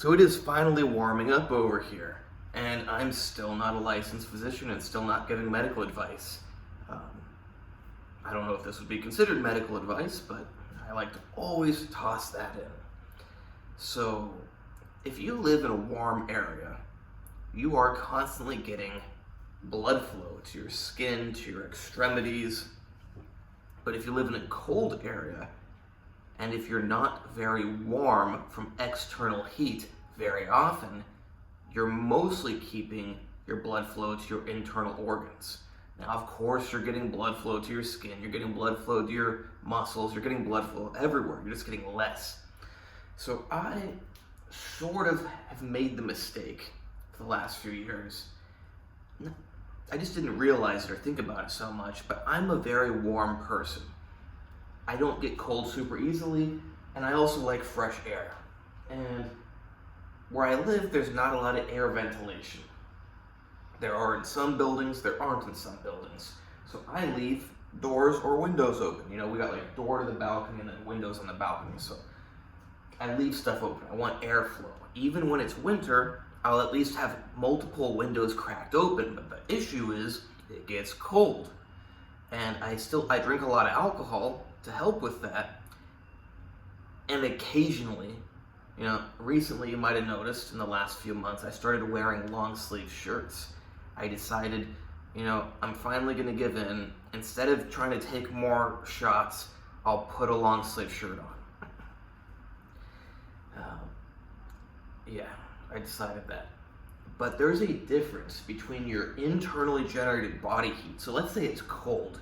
So it is finally warming up over here, and I'm still not a licensed physician and still not giving medical advice. Um, I don't know if this would be considered medical advice, but I like to always toss that in. So if you live in a warm area, you are constantly getting blood flow to your skin, to your extremities. But if you live in a cold area, and if you're not very warm from external heat very often, you're mostly keeping your blood flow to your internal organs. Now, of course, you're getting blood flow to your skin, you're getting blood flow to your muscles, you're getting blood flow everywhere, you're just getting less. So I sort of have made the mistake for the last few years. I just didn't realize it or think about it so much, but I'm a very warm person. I don't get cold super easily, and I also like fresh air. And where I live, there's not a lot of air ventilation. There are in some buildings, there aren't in some buildings. So I leave doors or windows open. You know, we got like a door to the balcony and then windows on the balcony. So I leave stuff open. I want airflow. Even when it's winter, I'll at least have multiple windows cracked open. But the issue is it gets cold. And I drink a lot of alcohol to help with that. And occasionally, you know, recently you might have noticed in the last few months, I started wearing long sleeve shirts. I decided, you know, I'm finally gonna give in. Instead of trying to take more shots, I'll put a long sleeve shirt on. Yeah, I decided that. But there's a difference between your internally generated body heat. So let's say it's cold,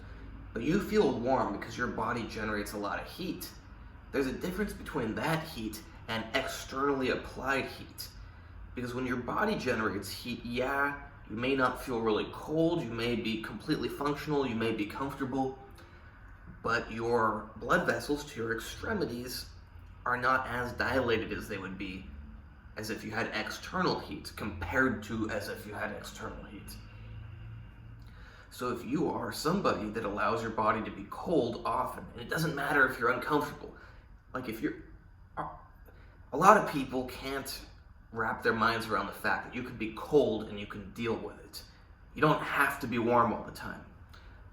but you feel warm because your body generates a lot of heat. There's a difference between that heat and externally applied heat. Because when your body generates heat, yeah, you may not feel really cold, you may be completely functional, you may be comfortable, but your blood vessels to your extremities are not as dilated as they would be as if you had external heat compared to as if you had external heat. So if you are somebody that allows your body to be cold often, and it doesn't matter if you're uncomfortable, like if you're, a lot of people can't wrap their minds around the fact that you can be cold and you can deal with it. You don't have to be warm all the time.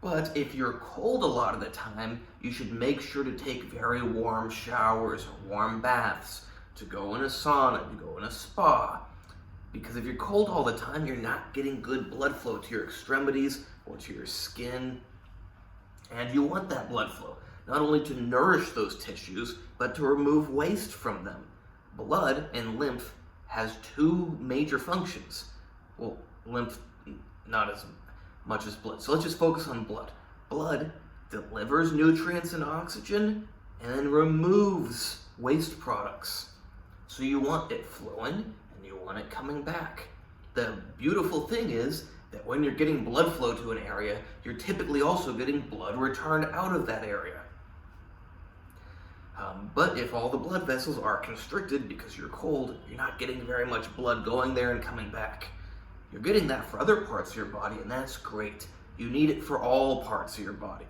But if you're cold a lot of the time, you should make sure to take very warm showers or warm baths, to go in a sauna, to go in a spa. Because if you're cold all the time, you're not getting good blood flow to your extremities or to your skin. And you want that blood flow, not only to nourish those tissues, but to remove waste from them. Blood and lymph has two major functions. Well, lymph, not as much as blood. So let's just focus on blood. Blood delivers nutrients and oxygen and then removes waste products. So you want it flowing and you want it coming back. The beautiful thing is that when you're getting blood flow to an area, you're typically also getting blood returned out of that area. But if all the blood vessels are constricted because you're cold, you're not getting very much blood going there and coming back. You're getting that for other parts of your body, and that's great. You need it for all parts of your body.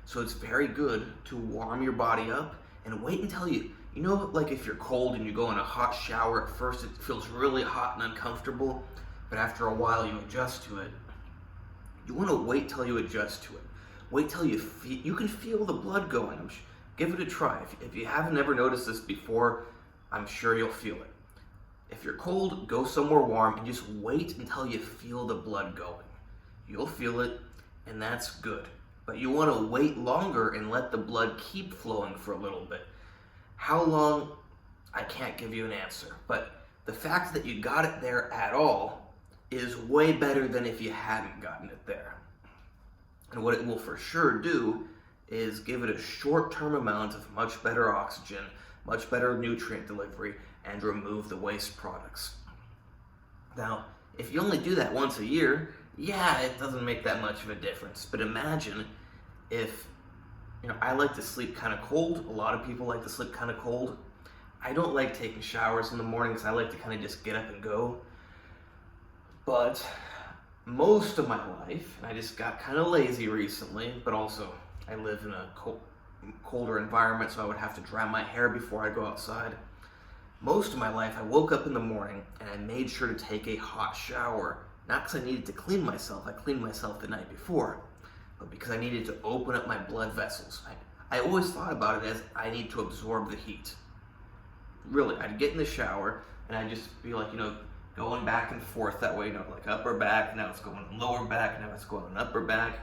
So it's very good to warm your body up and wait until you know, like if you're cold and you go in a hot shower, at first it feels really hot and uncomfortable, but after a while you adjust to it. You want to wait till you adjust to it. Wait till you can feel the blood going. Give it a try. If you haven't ever noticed this before, I'm sure you'll feel it. If you're cold, go somewhere warm and just wait until you feel the blood going. You'll feel it, and that's good. But you want to wait longer and let the blood keep flowing for a little bit. How long? I can't give you an answer, but the fact that you got it there at all is way better than if you hadn't gotten it there. And what it will for sure do is give it a short-term amount of much better oxygen, much better nutrient delivery, and remove the waste products. Now, if you only do that once a year, yeah, it doesn't make that much of a difference. But imagine if, you know, I like to sleep kind of cold. A lot of people like to sleep kind of cold. I don't like taking showers in the mornings. I like to kind of just get up and go. But most of my life, and I just got kind of lazy recently, but also I live in a colder environment, so I would have to dry my hair before I go outside. Most of my life, I woke up in the morning and I made sure to take a hot shower. Not because I needed to clean myself, I cleaned myself the night before, but because I needed to open up my blood vessels. I always thought about it as I need to absorb the heat. Really, I'd get in the shower and I'd just be like, going back and forth that way, like upper back, now it's going on lower back, now it's going on upper back.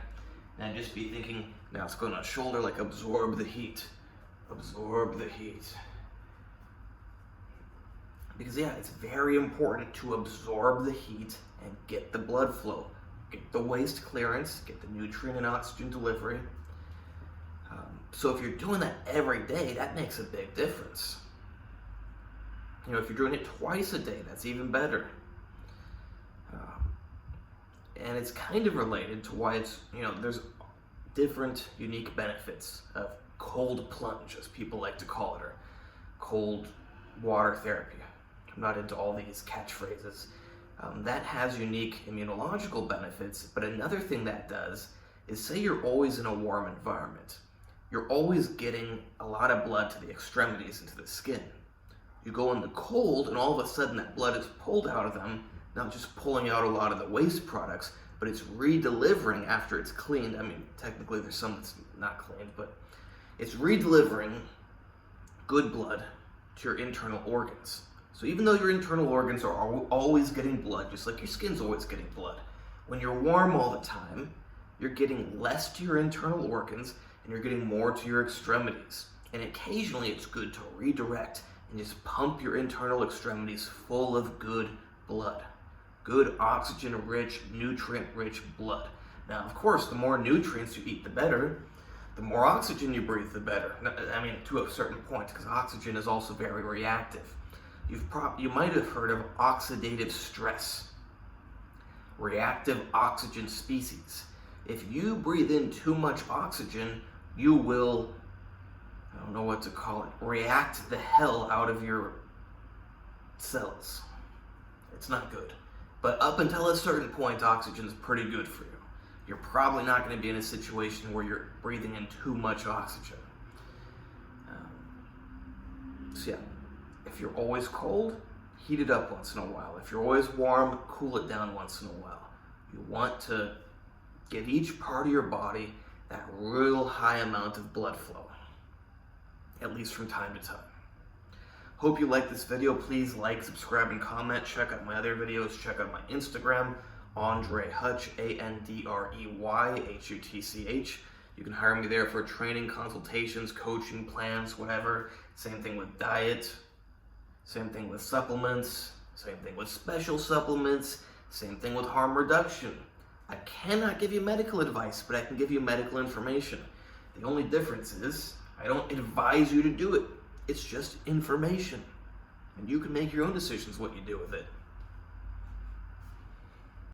And I'd just be thinking, now it's going on shoulder, like absorb the heat. Absorb the heat. Because it's very important to absorb the heat and get the blood flow. Get the waste clearance, get the nutrient and oxygen delivery. So if you're doing that every day, that makes a big difference. If you're doing it twice a day, that's even better. And it's kind of related to why it's, there's different unique benefits of cold plunge, as people like to call it, or cold water therapy. I'm not into all these catchphrases. That has unique immunological benefits, but another thing that does is, say you're always in a warm environment. You're always getting a lot of blood to the extremities and to the skin. You go in the cold and all of a sudden that blood is pulled out of them, not just pulling out a lot of the waste products, but it's re-delivering after it's cleaned. Technically there's some that's not cleaned, but it's re-delivering good blood to your internal organs. So even though your internal organs are always getting blood, just like your skin's always getting blood, when you're warm all the time, you're getting less to your internal organs and you're getting more to your extremities. And occasionally it's good to redirect and just pump your internal extremities full of good blood. Good oxygen-rich, nutrient-rich blood. Now, of course, the more nutrients you eat, the better. The more oxygen you breathe, the better. To a certain point, because oxygen is also very reactive. You might have heard of oxidative stress. Reactive oxygen species. If you breathe in too much oxygen, you will, I don't know what to call it, react the hell out of your cells. It's not good. But up until a certain point, oxygen is pretty good for you. You're probably not going to be in a situation where you're breathing in too much oxygen. If you're always cold, heat it up once in a while. If you're always warm, cool it down once in a while. You want to give each part of your body that real high amount of blood flow, at least from time to time. Hope you like this video. Please like, subscribe, and comment. Check out my other videos. Check out my Instagram, AndreyHutch, AndreyHutch. You can hire me there for training, consultations, coaching, plans, whatever. Same thing with diet. Same thing with supplements. Same thing with special supplements. Same thing with harm reduction. I cannot give you medical advice, but I can give you medical information. The only difference is I don't advise you to do it. It's just information. And you can make your own decisions what you do with it.